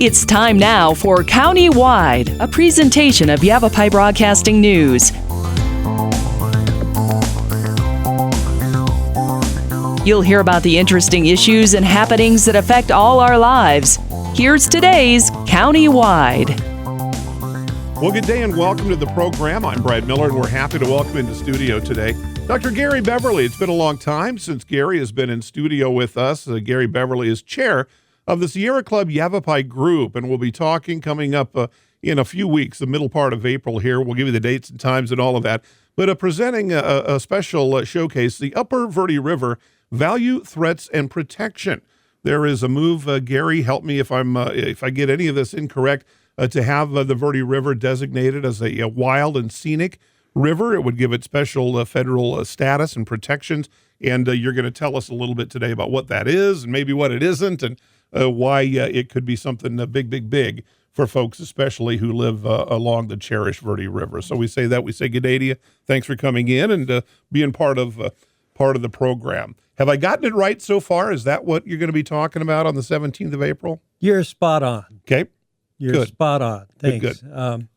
It's time now for County-Wide, a presentation of Yavapai Broadcasting News. You'll hear about the interesting issues and happenings that affect all our lives. Here's today's County-Wide. Well, good day and welcome to the program. I'm Brad Miller, and we're happy to welcome into studio today Dr. Gary Beverly. It's been a long time since Gary has been in studio with us. Gary Beverly is chair of the Sierra Club Yavapai group, and we'll be talking coming up in a few weeks, the middle part of April here. We'll give you the dates and times and all of that. But presenting a special showcase, the Upper Verde River Value, Threats, and Protection. There is a move, Gary, help me if I get any of this incorrect, to have the Verde River designated as a wild and scenic river. It would give it special federal status and protections. And you're going to tell us a little bit today about what that is and maybe what it isn't, and why it could be something big for folks, especially who live along the cherished Verde River. So we say good day to you. Thanks for coming in and being part of the program. Have I gotten it right so far? Is that what you're going to be talking about on the 17th of April? You're spot on. Okay. You're spot on. Thanks. Good.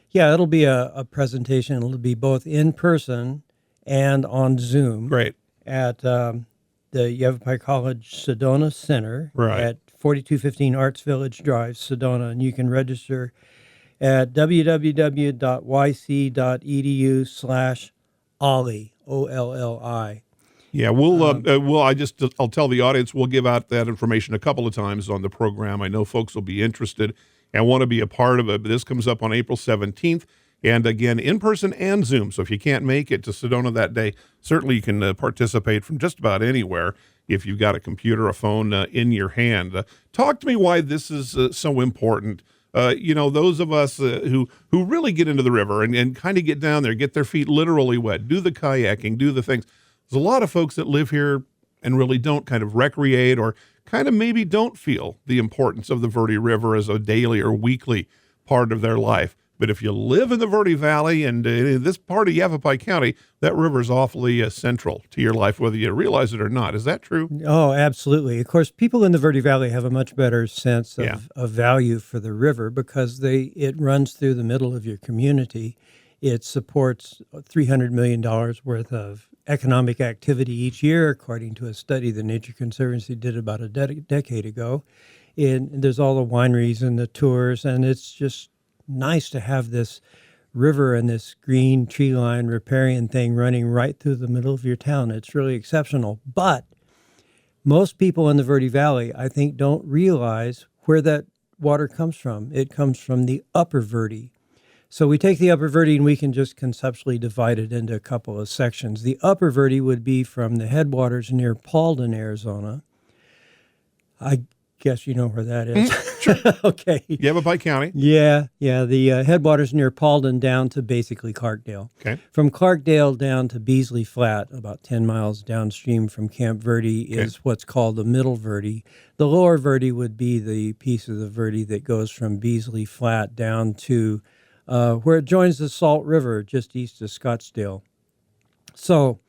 Yeah, it'll be a presentation. It'll be both in person and on Zoom. Great. At the Yavapai College Sedona Center, right, at 4215 Arts Village Drive, Sedona. And you can register at www.yc.edu/OLLI, OLLI. Yeah, I'll tell the audience we'll give out that information a couple of times on the program. I know folks will be interested and want to be a part of it. But this comes up on April 17th, and again, in person and Zoom. So if you can't make it to Sedona that day, certainly you can participate from just about anywhere if you've got a computer, a phone in your hand. Talk to me why this is so important. Those of us who really get into the river and kind of get down there, get their feet literally wet, do the kayaking, do the things. There's a lot of folks that live here and really don't kind of recreate or kind of maybe don't feel the importance of the Verde River as a daily or weekly part of their life. But if you live in the Verde Valley and in this part of Yavapai County, that river is awfully central to your life, whether you realize it or not. Is that true? Oh, absolutely. Of course, people in the Verde Valley have a much better sense of value for the river because it runs through the middle of your community. It supports $300 million worth of economic activity each year, according to a study the Nature Conservancy did about a decade ago. And there's all the wineries and the tours, and it's just nice to have this river and this green tree line riparian thing running right through the middle of your town. It's really exceptional. But most people in the Verde Valley, I think, don't realize where that water comes from. It comes from the Upper Verde. So we take the Upper Verde and we can just conceptually divide it into a couple of sections. The Upper Verde would be from the headwaters near Paulden, Arizona. I guess you know where that is. Sure. Okay. Yavapai County. Yeah. The headwaters near Paulden down to basically Clarkdale. Okay. From Clarkdale down to Beasley Flat, about 10 miles downstream from Camp Verde, is what's called the Middle Verde. The Lower Verde would be the piece of the Verde that goes from Beasley Flat down to where it joins the Salt River just east of Scottsdale. So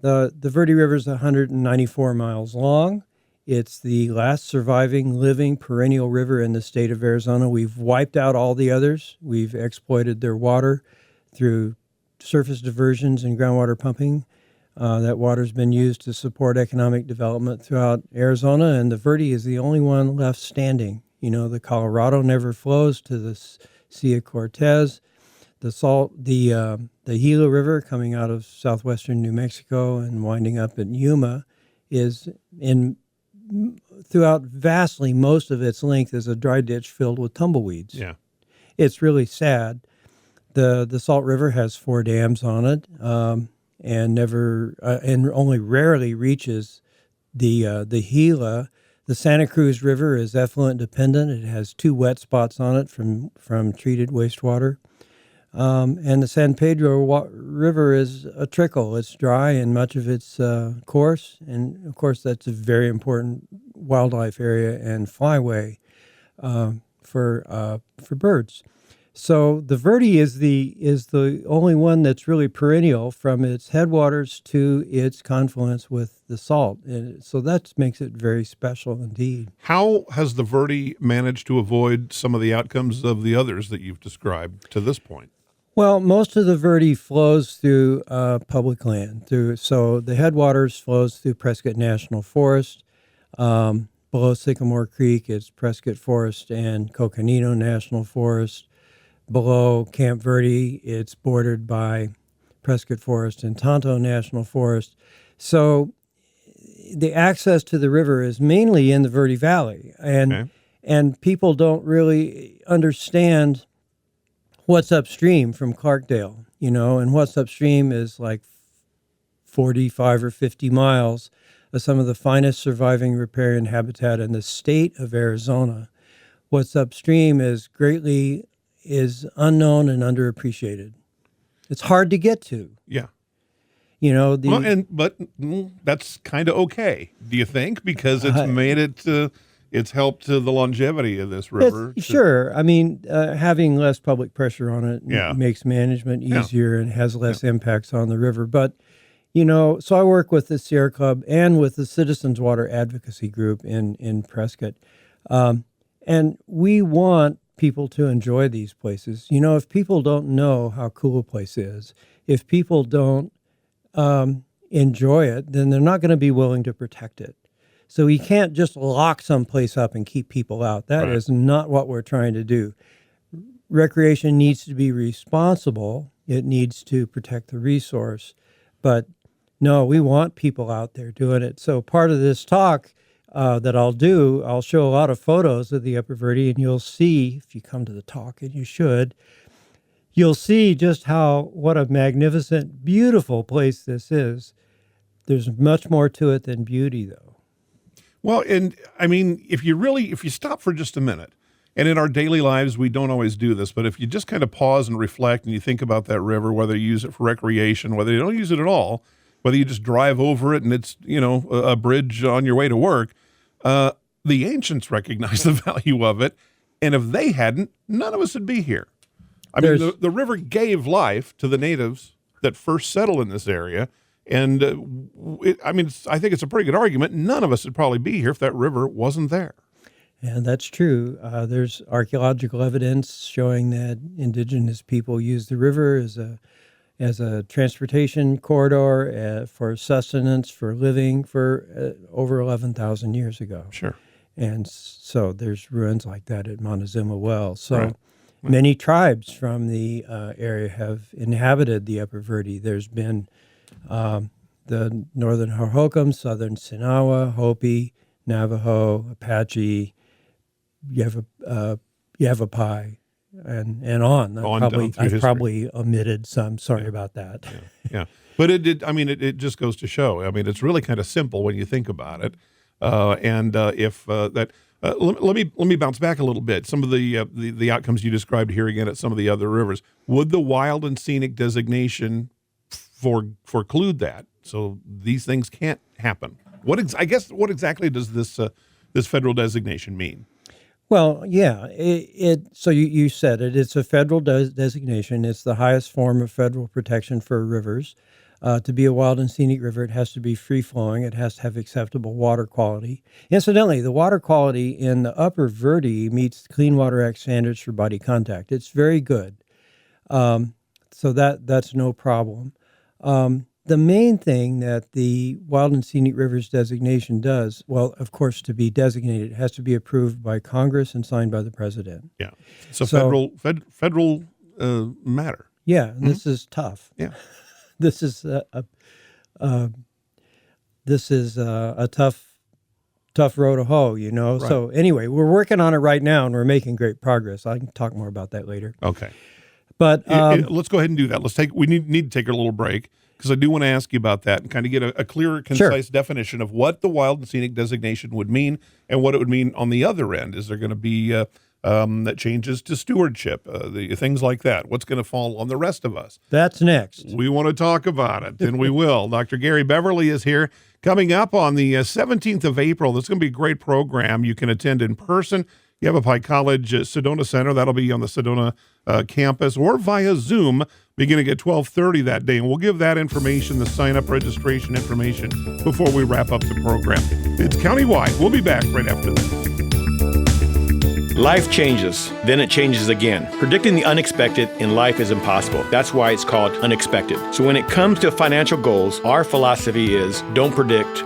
the Verde River is 194 miles long. It's the last surviving living perennial river in the state of Arizona. We've wiped out all the others. We've exploited their water through surface diversions and groundwater pumping. That water's been used to support economic development throughout Arizona, and the Verde is the only one left standing. The Colorado never flows to the Sea of Cortez. The Gila River coming out of southwestern New Mexico and winding up at Yuma is throughout vastly most of its length is a dry ditch filled with tumbleweeds. Yeah. It's really sad. The Salt River has 4 dams on it, and only rarely reaches the Gila. The Santa Cruz River is effluent dependent. It has 2 wet spots on it from treated wastewater. And the San Pedro River is a trickle. It's dry in much of its course. And, of course, that's a very important wildlife area and flyway for birds. So the Verde is the only one that's really perennial from its headwaters to its confluence with the Salt, and so that makes it very special indeed. How has the Verde managed to avoid some of the outcomes of the others that you've described to this point? Well, most of the Verde flows through public land. So the headwaters flows through Prescott National Forest. Below Sycamore Creek, it's Prescott Forest and Coconino National Forest. Below Camp Verde, it's bordered by Prescott Forest and Tonto National Forest. So the access to the river is mainly in the Verde Valley, and people don't really understand what's upstream from Clarkdale, and what's upstream is like 45 or 50 miles of some of the finest surviving riparian habitat in the state of Arizona. What's upstream is unknown and underappreciated. It's hard to get to. Yeah. But that's kind of okay, do you think? Because it's it's helped the longevity of this river. Sure. I mean, having less public pressure on it makes management easier and has less impacts on the river. But, so I work with the Sierra Club and with the Citizens Water Advocacy Group in Prescott. And we want people to enjoy these places. If people don't know how cool a place is, if people don't enjoy it, then they're not going to be willing to protect it. So you can't just lock some place up and keep people out. That is not what we're trying to do. Recreation needs to be responsible. It needs to protect the resource. But no, we want people out there doing it. So part of this talk that I'll show a lot of photos of the Upper Verde, and you'll see, if you come to the talk, and you should, you'll see just what a magnificent, beautiful place this is. There's much more to it than beauty, though. Well, and I mean, if you stop for just a minute, and in our daily lives, we don't always do this, but if you just kind of pause and reflect and you think about that river, whether you use it for recreation, whether you don't use it at all, whether you just drive over it and it's, a bridge on your way to work, the ancients recognized the value of it. And if they hadn't, none of us would be here. I mean, the river gave life to the natives that first settled in this area. And I think it's a pretty good argument. None of us would probably be here if that river wasn't there. And that's true. There's archaeological evidence showing that indigenous people used the river as a transportation corridor for sustenance, for living, for over 11,000 years ago. Sure. And so there's ruins like that at Montezuma Well. So many tribes from the area have inhabited the Upper Verde. There's been the Northern Hohokam, Southern Sinawa, Hopi, Navajo, Apache, Yavapai, and on. I've probably omitted some. Sorry about that. Yeah. But it just goes to show. I mean, it's really kind of simple when you think about it. Let me bounce back a little bit. Some of the outcomes you described here again at some of the other rivers. Would the wild and scenic designation foreclude that? So these things can't happen. What exactly does this federal designation mean? Well, yeah. So you said it. It's a federal designation. It's the highest form of federal protection for rivers. To be a wild and scenic river, it has to be free-flowing. It has to have acceptable water quality. Incidentally, the water quality in the Upper Verde meets the Clean Water Act standards for body contact. It's very good. So that's no problem. The main thing that the Wild and Scenic Rivers designation does, well, of course, to be designated, it has to be approved by Congress and signed by the president. Yeah, it's a federal matter. Yeah, and this is tough. Yeah, this is a tough row to hoe, Right. So anyway, we're working on it right now, and we're making great progress. I can talk more about that later. Okay, but let's go ahead and do that. We need to take a little break, because I do want to ask you about that and kind of get a clearer, concise definition of what the wild and scenic designation would mean and what it would mean on the other end. Is there going to be that changes to stewardship, the things like that? What's going to fall on the rest of us? That's next. We want to talk about it, and we will. Dr. Gary Beverly is here. Coming up on the 17th of April, this is going to be a great program. You can attend in person. Yavapai College Sedona Center. That'll be on the Sedona campus, or via Zoom beginning at 12:30 that day. And we'll give that information, the sign-up registration information, before we wrap up the program. It's countywide. We'll be back right after this. Life changes, then it changes again. Predicting the unexpected in life is impossible. That's why it's called unexpected. So when it comes to financial goals, our philosophy is don't predict,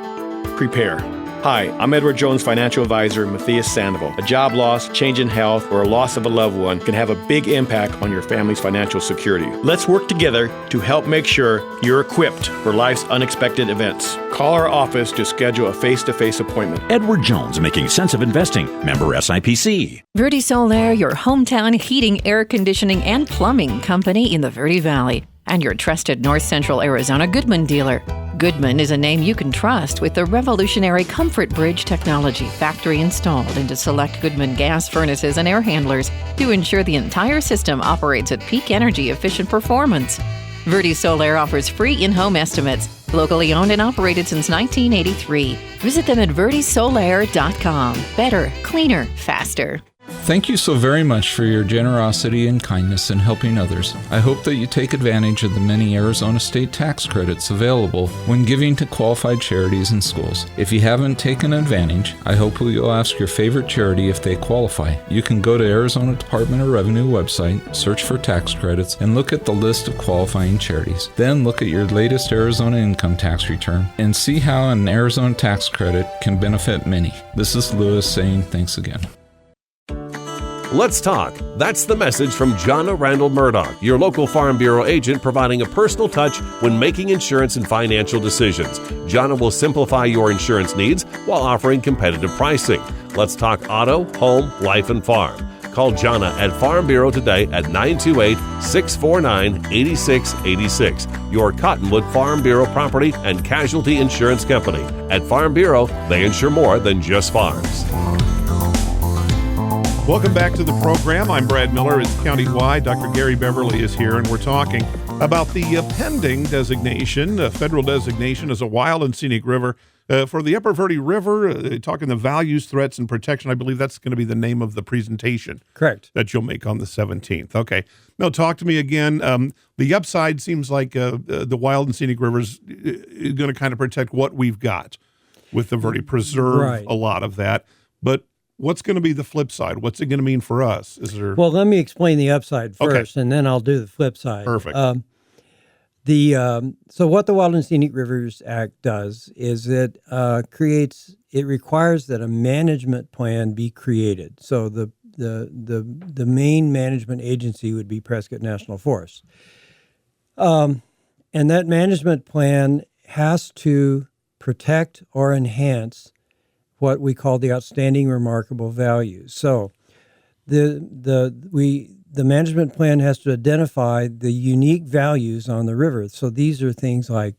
prepare. Hi, I'm Edward Jones financial advisor Matthias Sandoval. A job loss, change in health, or a loss of a loved one can have a big impact on your family's financial security. Let's work together to help make sure you're equipped for life's unexpected events. Call our office to schedule a face-to-face appointment. Edward Jones, making sense of investing. Member SIPC. Verde Solaire, your hometown heating, air conditioning, and plumbing company in the Verde Valley, and your trusted North Central Arizona Goodman dealer. Goodman is a name you can trust with the revolutionary Comfort Bridge technology factory installed into select Goodman gas furnaces and air handlers to ensure the entire system operates at peak energy efficient performance. Verde Solaire offers free in-home estimates, locally owned and operated since 1983. Visit them at verdesolaire.com. Better, cleaner, faster. Thank you so very much for your generosity and kindness in helping others. I hope that you take advantage of the many Arizona state tax credits available when giving to qualified charities and schools. If you haven't taken advantage, I hope you'll ask your favorite charity if they qualify. You can go to Arizona Department of Revenue website, search for tax credits, and look at the list of qualifying charities. Then look at your latest Arizona income tax return and see how an Arizona tax credit can benefit many. This is Lewis saying thanks again. Let's talk. That's the message from Jonna Randall Murdoch, your local Farm Bureau agent, providing a personal touch when making insurance and financial decisions. Jonna will simplify your insurance needs while offering competitive pricing. Let's talk auto, home, life, and farm. Call Jonna at Farm Bureau today at 928-649-8686. Your Cottonwood Farm Bureau Property and Casualty Insurance Company. At Farm Bureau, they insure more than just farms. Welcome back to the program. I'm Brad Miller. It's Countywide. Dr. Gary Beverly is here, and we're talking about the pending designation, federal designation as a wild and scenic river for the Upper Verde River, talking the values, threats, and protection. I believe that's going to be the name of the presentation. Correct. That you'll make on the 17th. Okay. Now, talk to me again. The upside seems like the wild and scenic rivers is going to kind of protect what we've got with the Verde Preserve, a lot of that. But what's going to be the flip side? What's it going to mean for us? Well, let me explain the upside first, and then I'll do the flip side. Perfect. So what the Wild and Scenic Rivers Act does is it requires that a management plan be created. So the main management agency would be Prescott National Forest. And that management plan has to protect or enhance what we call the outstanding remarkable values. So the management plan has to identify the unique values on the river. So these are things like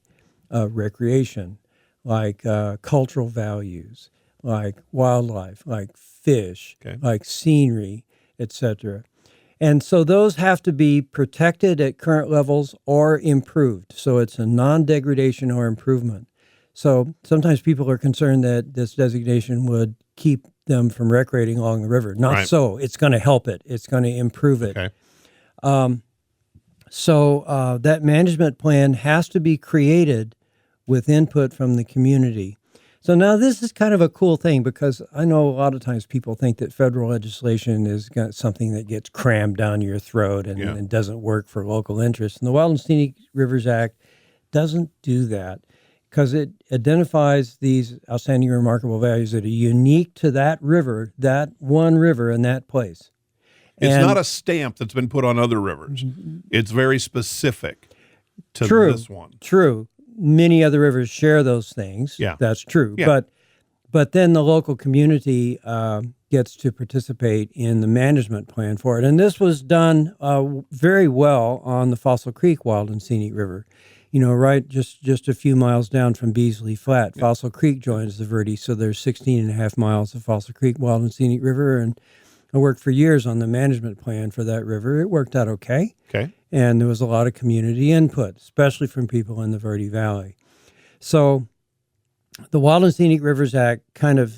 recreation, like cultural values, like wildlife, like fish, like scenery, etc. And so those have to be protected at current levels or improved. So it's a non-degradation or improvement. So sometimes people are concerned that this designation would keep them from recreating along the river. Not so. It's going to help it. It's going to improve it. Okay. So that management plan has to be created with input from the community. So now this is kind of a cool thing because I know a lot of times people think that federal legislation is something that gets crammed down your throat and doesn't work for local interests. And the Wild and Scenic Rivers Act doesn't do that, because it identifies these outstanding remarkable values that are unique to that river, that one river in that place. It's not a stamp that's been put on other rivers. It's very specific to this one. True. Many other rivers share those things. Yeah. That's true. Yeah. But then the local community gets to participate in the management plan for it. And this was done very well on the Fossil Creek Wild and Scenic River. You know, right just a few miles down from Beasley Flat, Fossil Creek joins the Verde, so there's 16 and a half miles of Fossil Creek Wild and Scenic River, and I worked for years on the management plan for that river. It worked out okay. And there was a lot of community input, especially from people in the Verde Valley. So the Wild and Scenic Rivers Act kind of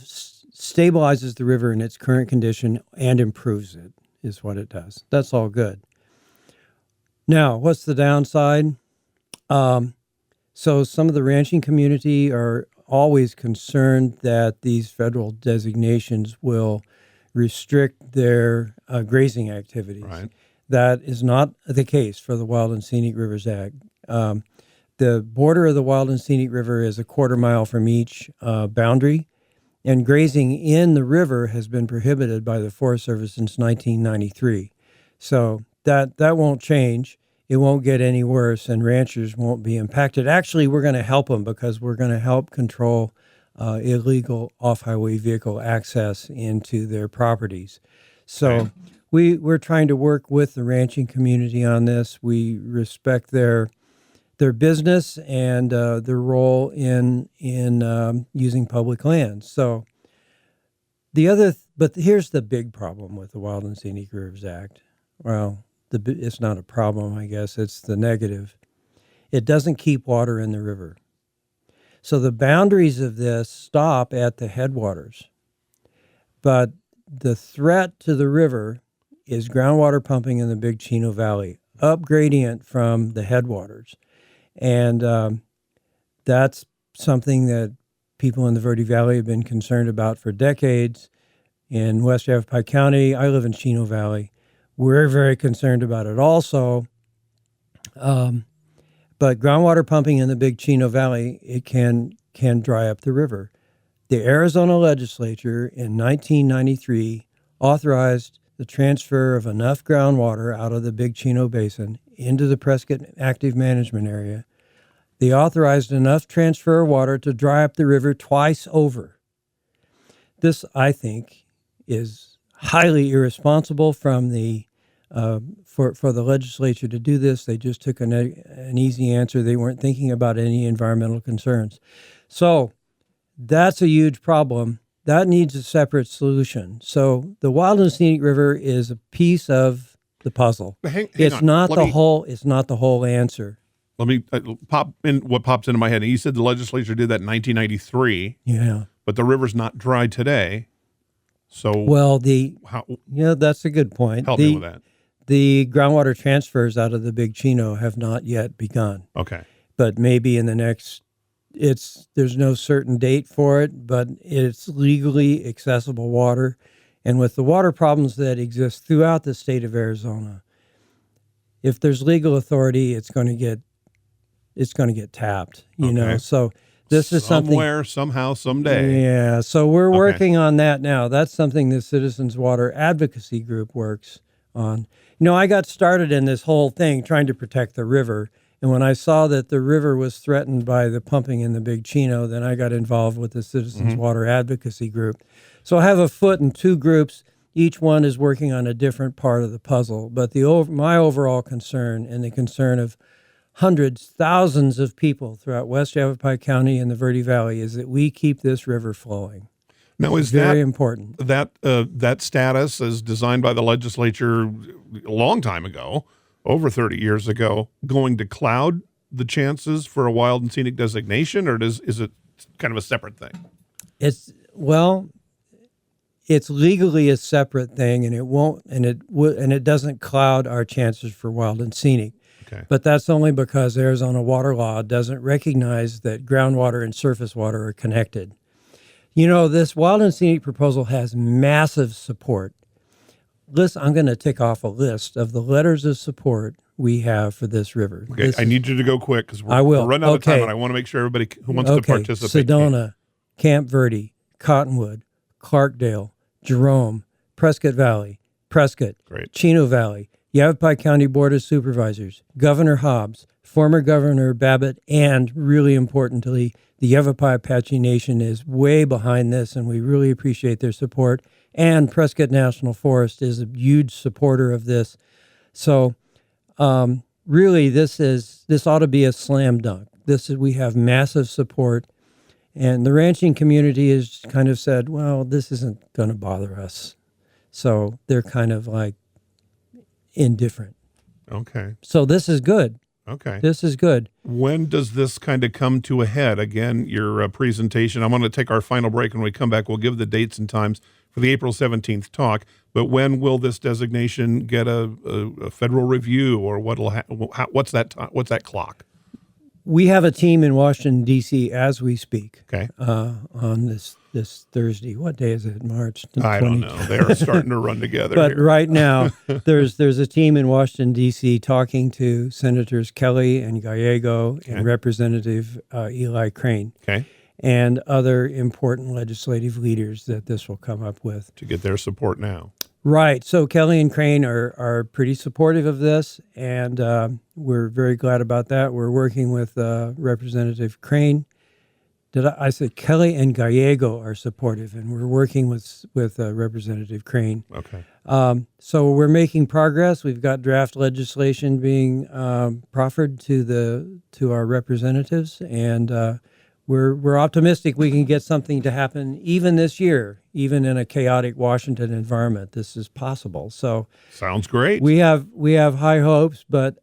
stabilizes the river in its current condition and improves it, is what it does. That's all good. Now, what's the downside? So some of the ranching community are always concerned that these federal designations will restrict their grazing activities. Right. That is not the case for the Wild and Scenic Rivers Act. The border of the Wild and Scenic River is a quarter mile from each boundary, and grazing in the river has been prohibited by the Forest Service since 1993. So that won't change. It won't get any worse, and ranchers won't be impacted. Actually, we're going to help them because we're going to help control illegal off-highway vehicle access into their properties. So we're trying to work with the ranching community on this. We respect their business and their role in using public lands. So but here's the big problem with the Wild and Scenic Rivers Act. Well, it's not a problem, I guess. It's the negative. It doesn't keep water in the river. So the boundaries of this stop at the headwaters. But the threat to the river is groundwater pumping in the Big Chino Valley, up gradient from the headwaters. And that's something that people in the Verde Valley have been concerned about for decades. In West Yavapai County, I live in Chino Valley. We're very concerned about it also. But groundwater pumping in the Big Chino Valley, it can dry up the river. The Arizona legislature in 1993 authorized the transfer of enough groundwater out of the Big Chino Basin into the Prescott Active Management Area. They authorized enough transfer of water to dry up the river twice over. This, I think, is highly irresponsible from the for the legislature to do this. They just took an easy answer. They weren't thinking about any environmental concerns. So that's a huge problem. That needs a separate solution. So the Wild and Scenic River is a piece of the puzzle. It's not the whole answer. Let me pop in what pops into my head. You said the legislature did that in 1993. Yeah. But the river's not dry today. So that's a good point. Help me with that. The groundwater transfers out of the Big Chino have not yet begun. Okay. But maybe in the next, there's no certain date for it, but it's legally accessible water. And with the water problems that exist throughout the state of Arizona, if there's legal authority, it's going to get tapped, you know. So this is something somewhere, somehow, someday. Yeah. So we're working on that now. That's something the Citizens Water Advocacy Group works on. You know, I got started in this whole thing trying to protect the river. And when I saw that the river was threatened by the pumping in the Big Chino, then I got involved with the Citizens Water Advocacy Group. So I have a foot in two groups. Each one is working on a different part of the puzzle. But my overall concern and the concern of hundreds, thousands of people throughout West Yavapai County and the Verde Valley is that we keep this river flowing. Now, is very important. That status is designed by the legislature a long time ago, over 30 years ago, going to cloud the chances for a wild and scenic designation, or is it kind of a separate thing? It's legally a separate thing, and it doesn't cloud our chances for wild and scenic. Okay. But that's only because Arizona water law doesn't recognize that groundwater and surface water are connected. You know, this wild and scenic proposal has massive support. Listen, I'm going to tick off a list of the letters of support we have for this river. Okay, I need you to go quick because we're running out of time, and I want to make sure everybody who wants to participate. Sedona, Camp Verde, Cottonwood, Clarkdale, Jerome, Prescott Valley, Prescott, Chino Valley, Yavapai County Board of Supervisors, Governor Hobbs, former Governor Babbitt, and really importantly, the Yavapai Apache Nation is way behind this, and we really appreciate their support. And Prescott National Forest is a huge supporter of this. So really, this ought to be a slam dunk. We have massive support. And the ranching community has kind of said, well, this isn't going to bother us. So they're kind of like indifferent. Okay. So this is good. Okay. This is good. When does this kind of come to a head? Again, your presentation. I'm going to take our final break. When we come back, we'll give the dates and times for the April 17th talk. But when will this designation get a federal review, or what's that clock? We have a team in Washington, D.C. as we speak. Okay. On this Thursday. What day is it? March 20th? I don't know. They're starting to run together. But here. right now, there's a team in Washington, D.C. talking to Senators Kelly and Gallego and Representative Eli Crane. Okay. And other important legislative leaders that this will come up with. To get their support now. Right. So Kelly and Crane are pretty supportive of this, and we're very glad about that. We're working with Representative Crane. I said Kelly and Gallego are supportive, and we're working with Representative Crane. Okay. So we're making progress. We've got draft legislation being proffered to our representatives, and we're optimistic we can get something to happen even this year, even in a chaotic Washington environment. This is possible. So sounds great. We have high hopes, but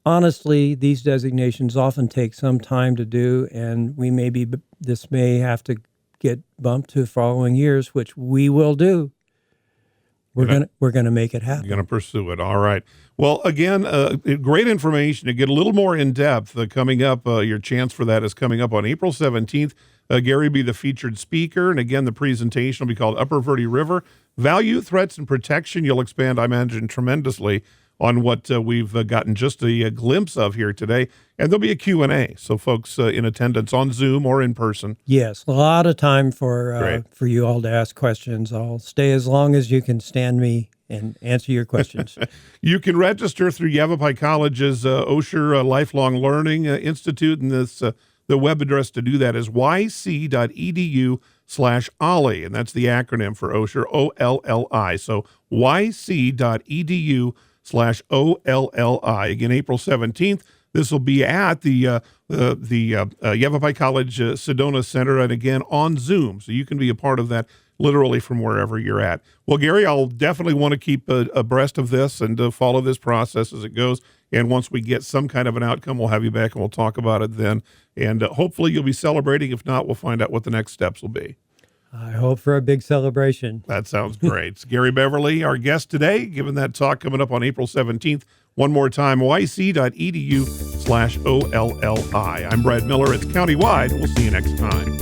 honestly, these designations often take some time to do, and this may have to get bumped to following years, which we will do. We're gonna make it happen. You're gonna pursue it. All right. Well, again, great information to get a little more in depth coming up. Your chance for that is coming up on April 17th. Gary will be the featured speaker, and again, the presentation will be called Upper Verde River: Value, Threats, and Protection. You'll expand, I imagine, tremendously on what we've gotten just a glimpse of here today. And there'll be a Q&A, so folks in attendance on Zoom or in person. Yes, a lot of time for you all to ask questions. I'll stay as long as you can stand me and answer your questions. You can register through Yavapai College's Osher Lifelong Learning Institute, and the web address to do that is yc.edu/OLLI, and that's the acronym for Osher, OLLI. So yc.edu/OLLI. Again, April 17th. This will be at the Yavapai College Sedona Center, and again on Zoom, so you can be a part of that literally from wherever you're at. Well, Gary, I'll definitely want to keep abreast of this and follow this process as it goes. And once we get some kind of an outcome, we'll have you back and we'll talk about it then. And hopefully you'll be celebrating. If not, we'll find out what the next steps will be. I hope for a big celebration. That sounds great. It's Gary Beverly, our guest today, giving that talk coming up on April 17th. One more time, yc.edu/OLLI. I'm Brad Miller. It's Countywide. We'll see you next time.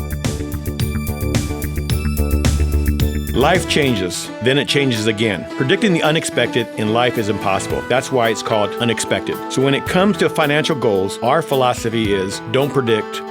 Life changes, then it changes again. Predicting the unexpected in life is impossible. That's why it's called unexpected. So when it comes to financial goals, our philosophy is don't predict,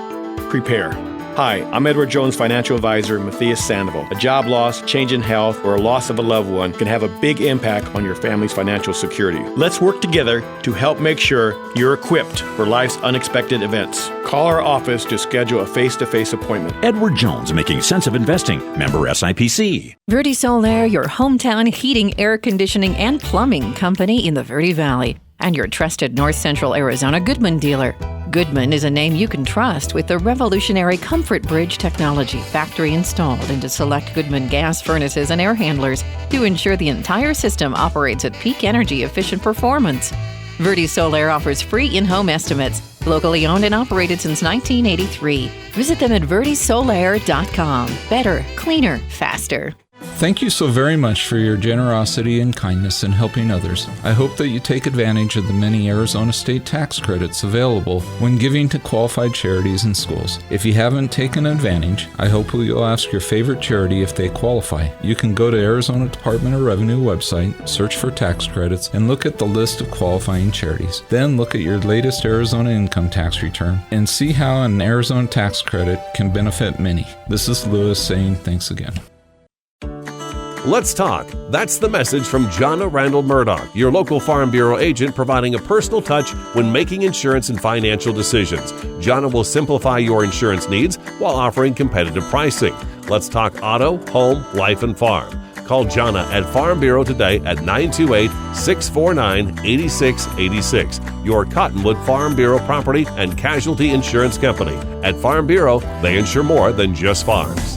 prepare. Hi, I'm Edward Jones financial advisor Matthias Sandoval. A job loss, change in health, or a loss of a loved one can have a big impact on your family's financial security. Let's work together to help make sure you're equipped for life's unexpected events. Call our office to schedule a face-to-face appointment. Edward Jones, making sense of investing. Member SIPC. Verde Solaire, your hometown heating, air conditioning, and plumbing company in the Verde Valley, and your trusted North Central Arizona Goodman dealer. Goodman is a name you can trust with the revolutionary Comfort Bridge technology, factory installed into select Goodman gas furnaces and air handlers to ensure the entire system operates at peak energy efficient performance. Verde Solaire offers free in-home estimates, locally owned and operated since 1983. Visit them at verdesolaire.com. Better, cleaner, faster. Thank you so very much for your generosity and kindness in helping others. I hope that you take advantage of the many Arizona state tax credits available when giving to qualified charities and schools. If you haven't taken advantage, I hope you'll ask your favorite charity if they qualify. You can go to Arizona Department of Revenue website, search for tax credits, and look at the list of qualifying charities. Then look at your latest Arizona income tax return and see how an Arizona tax credit can benefit many. This is Lewis saying thanks again. Let's talk. That's the message from Jonna Randall Murdoch, your local Farm Bureau agent, providing a personal touch when making insurance and financial decisions. Jonna will simplify your insurance needs while offering competitive pricing. Let's talk auto, home, life, and farm. Call Jonna at Farm Bureau today at 928-649-8686. Your Cottonwood Farm Bureau Property and Casualty Insurance Company. At Farm Bureau, they insure more than just farms.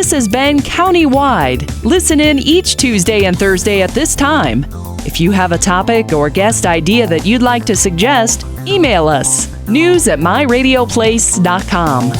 This has been Countywide. Listen in each Tuesday and Thursday at this time. If you have a topic or guest idea that you'd like to suggest, email us, news@myradioplace.com.